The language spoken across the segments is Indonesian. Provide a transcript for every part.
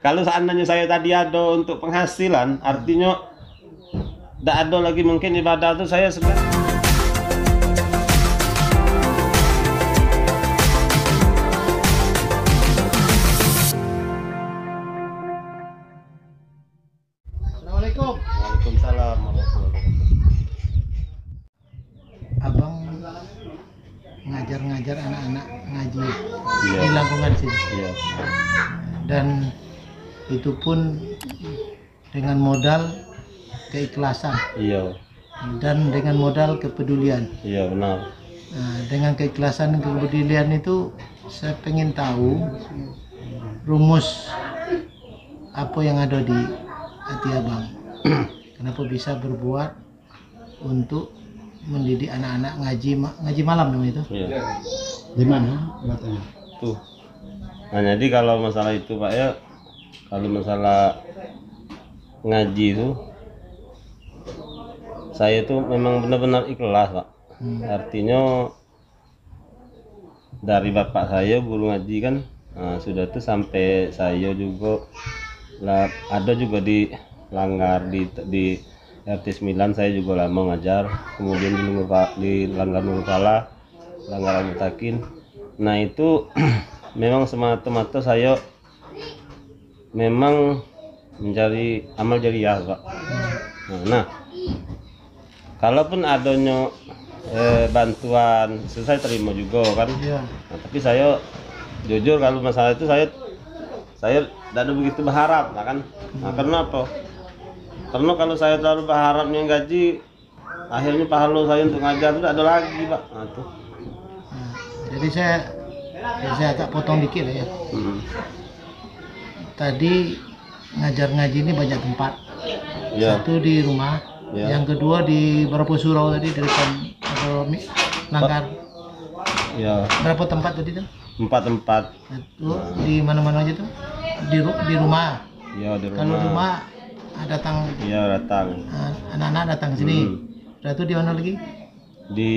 Kalau seandainya saya tadi ada untuk penghasilan, artinya tidak ada lagi mungkin ibadah itu saya sebenarnya. Assalamualaikum. Waalaikumsalam warahmatullahi wabarakatuh. Abang ngajar-ngajar anak-anak ngaji Iya. di lingkungan sini, Iya. dan itu pun dengan modal keikhlasan Iya. dan dengan modal kepedulian. Iya benar. Nah, dengan keikhlasan dan kepedulian itu saya pengen tahu rumus apa yang ada di hati abang. Kenapa bisa berbuat untuk mendidik anak-anak ngaji malam namanya itu? Iya. Di mana buatannya? Tuh. Nah jadi kalau masalah itu Pak ya, kalau masalah ngaji itu, saya itu memang benar-benar ikhlas Pak. Artinya dari bapak saya guru ngaji kan, nah, sudah tuh sampai saya juga ada juga di Langgar di RT 9 saya juga lama ngajar, kemudian di Langgar Nurpala, Langgar Al-Mutakin. Nah itu memang semata-mata saya memang mencari amal jariah Pak. Nah, kalaupun adanya bantuan itu saya terima juga kan. Iya. Nah, tapi saya jujur kalau masalah itu saya tidak ada begitu berharap lah kan. Nah, karena apa? Karena kalau saya terlalu berharapnya gaji, akhirnya pahala saya untuk ngajar itu tidak ada lagi Pak. Nah, tuh. Nah, jadi saya agak potong dikit ya. Tadi ngajar ngaji ini banyak tempat. Ya. Satu di rumah, Ya. yang kedua di berapa surau tadi dari Langgar. Ya, Berapa tempat tadi tuh? 4 tempat. Satu di mana-mana aja tuh? Di rumah. Ya di Kalau rumah. rumah datang Ya datang. anak-anak datang sini. Satu di mana lagi? Di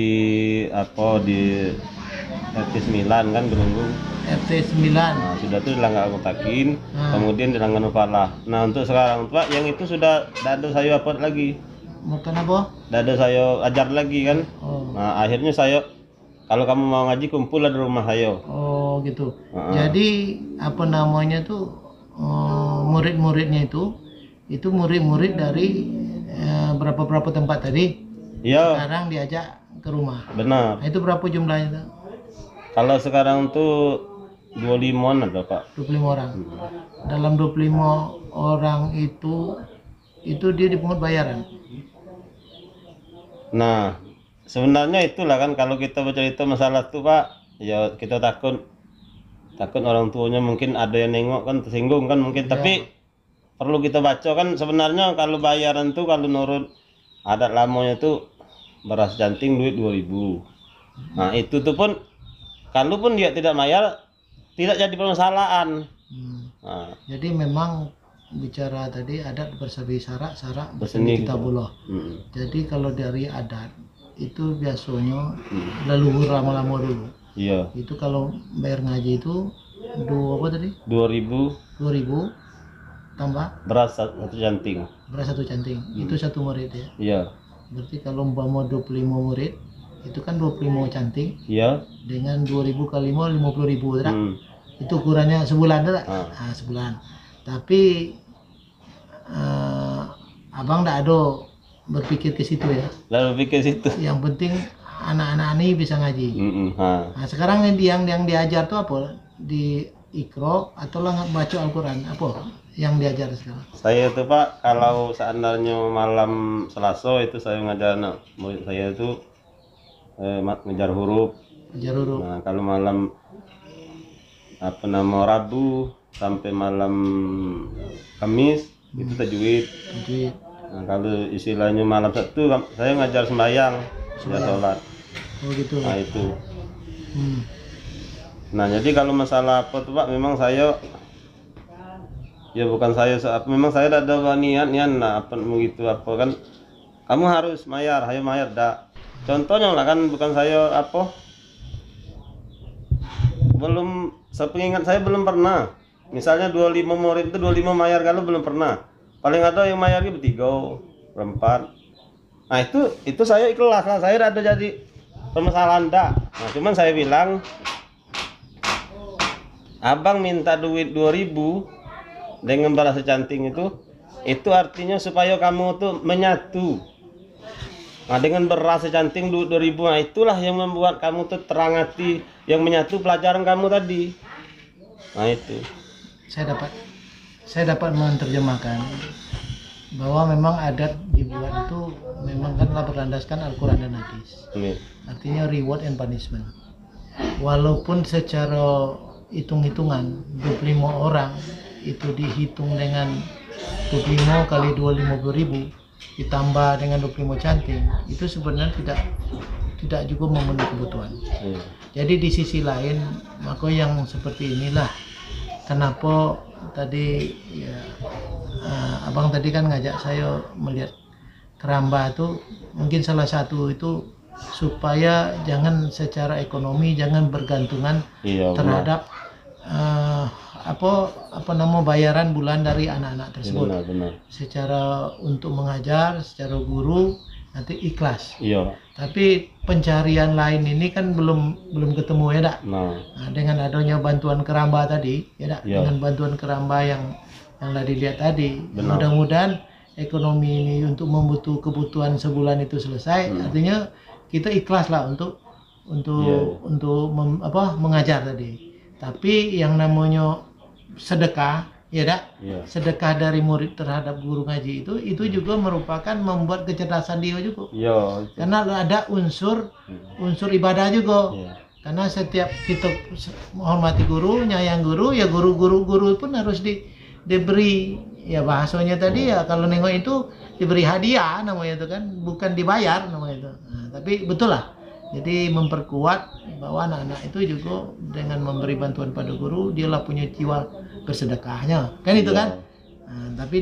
RT 9 kan Gelunggung. RT 9. Nah, sudah tuh di Langgar Mutakin, Ah. kemudian di Langgar Nurpala. Nah, untuk sekarang Pak, yang itu sudah tidak ada saya upload lagi. Bukan apa? Tidak ada saya ajar lagi kan. Oh. Nah, akhirnya saya kalau kamu mau ngaji kumpul di rumah saya. Oh gitu. Heeh. Jadi apa namanya tuh murid-muridnya itu murid-murid dari berapa tempat tadi. Iya, Sekarang diajak ke rumah. benar. Nah, itu berapa jumlahnya tuh? Kalau sekarang tuh 25-an ada Pak. 25 orang. Dalam 25 orang itu dia dipungut bayaran. Nah, sebenarnya itulah kan kalau kita bercerita masalah itu Pak, ya kita takut orang tuanya mungkin ada yang nengok kan tersinggung kan mungkin, tapi perlu kita baca kan sebenarnya kalau bayaran tuh kalau menurut adat lamanya tuh beras janting duit 2.000. Nah, itu tuh pun kalaupun dia tidak bayar tidak jadi permasalahan. Nah, Jadi memang bicara tadi adat bersabi syarak berseni berseni kitabullah. Jadi kalau dari adat itu biasanya leluhur lama-lama dulu. iya, Itu kalau bayar ngaji itu apa tadi? 2.000 2.000 tambah beras satu janting. beras satu canting. Itu satu murid ya. Iya, Berarti kalau umpama 25 murid itu kan 25 canting iya. dengan 2.000 kali 5 50.000 tak? Hmm. Itu ukurannya sebulan tak? Ah. Nah, sebulan. Tapi abang tidak ada berpikir ke situ ya. Lalu pikir situ. Yang penting anak-anak ini bisa ngaji. Ha. Nah, sekarang yang diajar tuh apa? Di Iqra atau lah baca Al-Quran? Apa yang diajar sekarang? Saya itu Pak, kalau seandainya malam Selasa itu saya ngajar anak murid saya itu ngejar huruf. Ajar huruf. Nah, kalau malam Rabu sampai malam Kamis itu tajwid. Tajwid. Nah, kalau istilahnya malam Sabtu saya ngajar sembahyang, ngajar sholat. Oh gitu. Nah, itu. Hmm. Nah, jadi kalau masalah apa tuh Pak, memang saya ya bukan saya memang saya ada niat nah apa begitu apa kan kamu harus mayar, ayo mayar dah. Contohnya lah kan bukan saya apa belum sepingat saya belum pernah misalnya 25 murid itu 25 mayar kalau belum pernah. Paling ada yang mayarnya bertiga, berempat. Nah itu saya ikhlas lah, saya ada jadi permasalahan dah. Nah cuman saya bilang, abang minta duit 2000 dengan balas canting itu artinya supaya kamu tuh menyatu. Nah dengan beras secanting 2000, nah itulah yang membuat kamu tuh terang hati, yang menyatu pelajaran kamu tadi. Nah itu saya dapat menerjemahkan bahwa memang adat dibuat itu memang kan berlandaskan Al-Quran dan hadis. Artinya reward and punishment. Walaupun secara hitung-hitungan 25 orang itu dihitung dengan 25 kali 250.000 ditambah dengan 25 canting, itu sebenarnya tidak juga memenuhi kebutuhan. Jadi di sisi lain, maka yang seperti inilah kenapa tadi ya, abang tadi kan ngajak saya melihat keramba itu mungkin salah satu itu supaya jangan secara ekonomi jangan bergantungan terhadap apa nama bayaran bulan dari anak-anak tersebut. Benar. Secara untuk mengajar, secara guru nanti ikhlas. Iya. Tapi pencarian lain ini kan belum ketemu ya dak. Nah, dengan adanya bantuan keramba tadi ya dak. Iya. Dengan bantuan keramba yang tadi lihat tadi, Benar. mudah-mudahan ekonomi ini untuk membutuhkan kebutuhan sebulan itu selesai. Artinya kita ikhlas lah untuk mengajar tadi. Tapi yang namanya sedekah ya dak, sedekah dari murid terhadap guru ngaji itu juga merupakan membuat kecerdasan dia juga. Karena ada unsur ibadah juga. Karena setiap kita menghormati guru, nyayang guru, ya guru pun harus diberi ya bahasanya tadi ya kalau nengok itu diberi hadiah namanya itu kan, bukan dibayar namanya itu. Nah, tapi betul lah. Jadi memperkuat bahwa anak-anak itu juga dengan memberi bantuan pada guru, dialah punya jiwa bersedekahnya, kan itu kan. Nah, tapi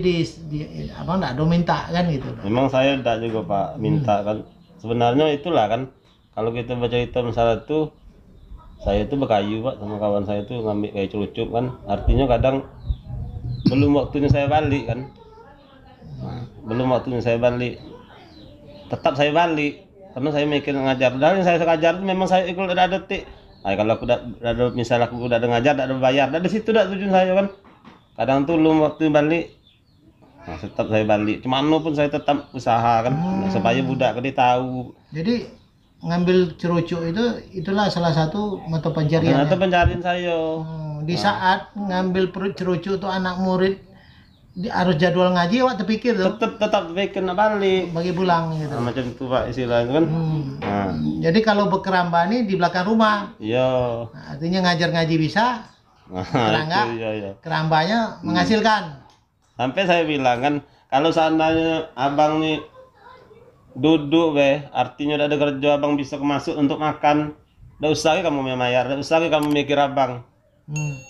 abang tidak ada minta kan gitu. Memang saya tidak juga Pak minta kan. Sebenarnya itulah kan, kalau kita baca itu misalnya itu, saya itu berkayu Pak sama kawan saya itu ngambil kayu celucuk kan. Artinya kadang belum waktunya saya balik kan. Belum waktunya saya balik. Tetap saya balik. Karena saya mikir ngajar, dan yang saya ngajar itu memang saya ikut ada detik. Kalau aku udah misalnya aku udah ngajar, udah bayar, dari situ udah tujuan saya kan. Kadang tuh belum waktu balik, nah tetap saya balik. Cuman pun saya tetap usaha kan, supaya budak dia tahu. Jadi ngambil cerucuk itulah salah satu mata pencarian. Mata pencarian saya. Di saat ngambil cerucuk itu anak murid harus jadwal ngaji, awak terpikir tuh. Tetap pikir nak balik. Bagi pulang gitu. Nah, macam itu Pak istilahnya kan. Nah. Jadi kalau berkeramba ini di belakang rumah. Iya. Nah, artinya ngajar ngaji bisa. Kerangga. Iya. Kerambanya menghasilkan. Sampai saya bilang kan, kalau seandainya abang nih duduk artinya udah ada kerja, abang bisa masuk untuk makan. Udah usah kamu membayar, udah usah kamu mikir abang.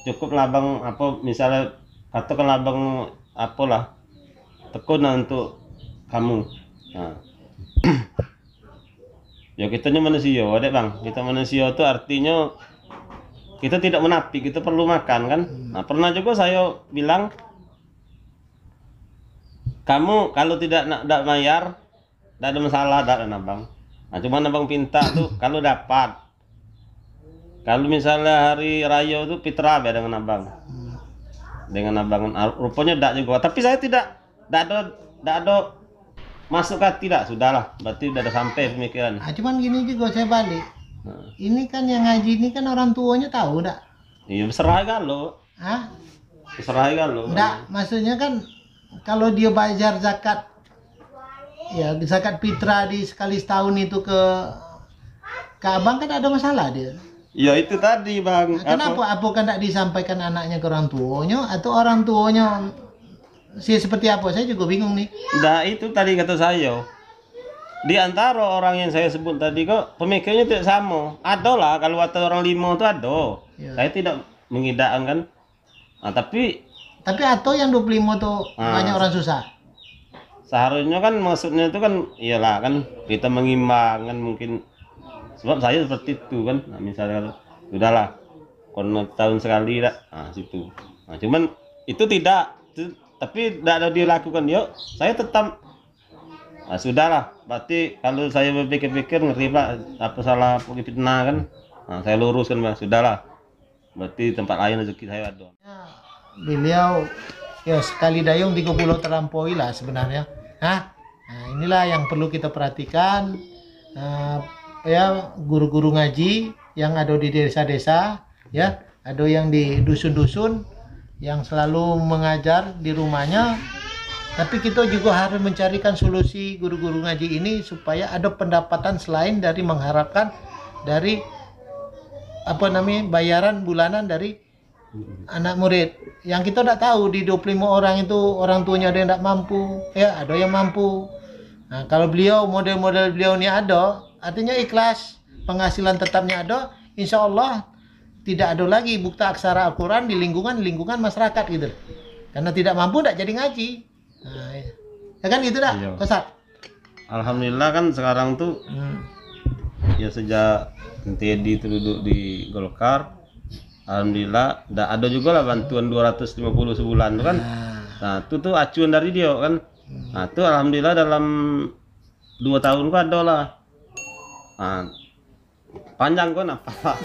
Cukup lah abang misalnya katakan abang apalah tekun untuk kamu. Nah. Ya kita manusia, ada bang. Kita manusia itu artinya kita tidak menafik, kita perlu makan kan. Nah pernah juga saya bilang, kamu kalau tidak bayar, tidak ada masalah, tidak ada abang. Nah cuman abang pinta tuh kalau dapat. Kalau misalnya hari raya itu fitrah dengan abang. Dengan abang rupanya tidak juga, tapi saya tidak ada masuk hati, tidak, sudahlah, berarti udah ada sampai pemikiran. Cuman gini juga saya balik. Ini kan yang ngaji ini kan orang tuanya tahu enggak? Iya, berserah kalau. Berserah kalau. Enggak, maksudnya kan kalau dia bayar zakat, ya zakat fitrah di sekali setahun itu ke abang kan ada masalah dia. Ya itu tadi bang. Kenapa? Apakah tidak disampaikan anaknya ke orang tuanya atau orang tuanya seperti apa? Saya juga bingung nih. Nah itu tadi kata saya. Di antara orang yang saya sebut tadi kok pemikirannya tidak sama. Ada lah kalau kata orang lima itu ada. Ya. Saya tidak mengidakkan kan. Nah, tapi atau yang 25 tuh banyak orang susah. Seharusnya kan maksudnya itu kan iyalah kan kita mengimbangkan mungkin. Sebab saya seperti itu kan, nah, misalnya udahlah, kalau tahun sekali lah, nah situ. Nah, cuman itu tapi tidak ada dilakukan. Yuk, saya tetap sudahlah. Berarti kalau saya berpikir-pikir ngeri Pak, apa salah fitnah kan? Nah, saya luruskan Pak, sudahlah. Berarti tempat lain rezeki saya ada. Beliau ya sekali dayung 3 pulau terlampaui lah sebenarnya. Nah, inilah yang perlu kita perhatikan. Ya guru-guru ngaji yang ada di desa-desa, ya ada yang di dusun-dusun yang selalu mengajar di rumahnya, tapi kita juga harus mencarikan solusi guru-guru ngaji ini supaya ada pendapatan selain dari mengharapkan dari bayaran bulanan dari anak murid. Yang kita tidak tahu di 25 orang itu orang tuanya ada yang tidak mampu, ya ada yang mampu. Nah, kalau model-model beliau ini ada, artinya ikhlas, penghasilan tetapnya ada, insya Allah tidak ada lagi buta aksara Al-Quran di lingkungan masyarakat gitu. Karena tidak mampu tidak jadi ngaji. Nah, ya kan gitu dah, Ustaz. Alhamdulillah kan sekarang tuh ya sejak Teddy itu duduk di Golkar, alhamdulillah ada juga lah bantuan 250 sebulan tuh kan. Nah, itu tuh acuan dari dia kan. Nah, itu alhamdulillah dalam 2 tahun kok ada lah. Nah, panjang kok apa?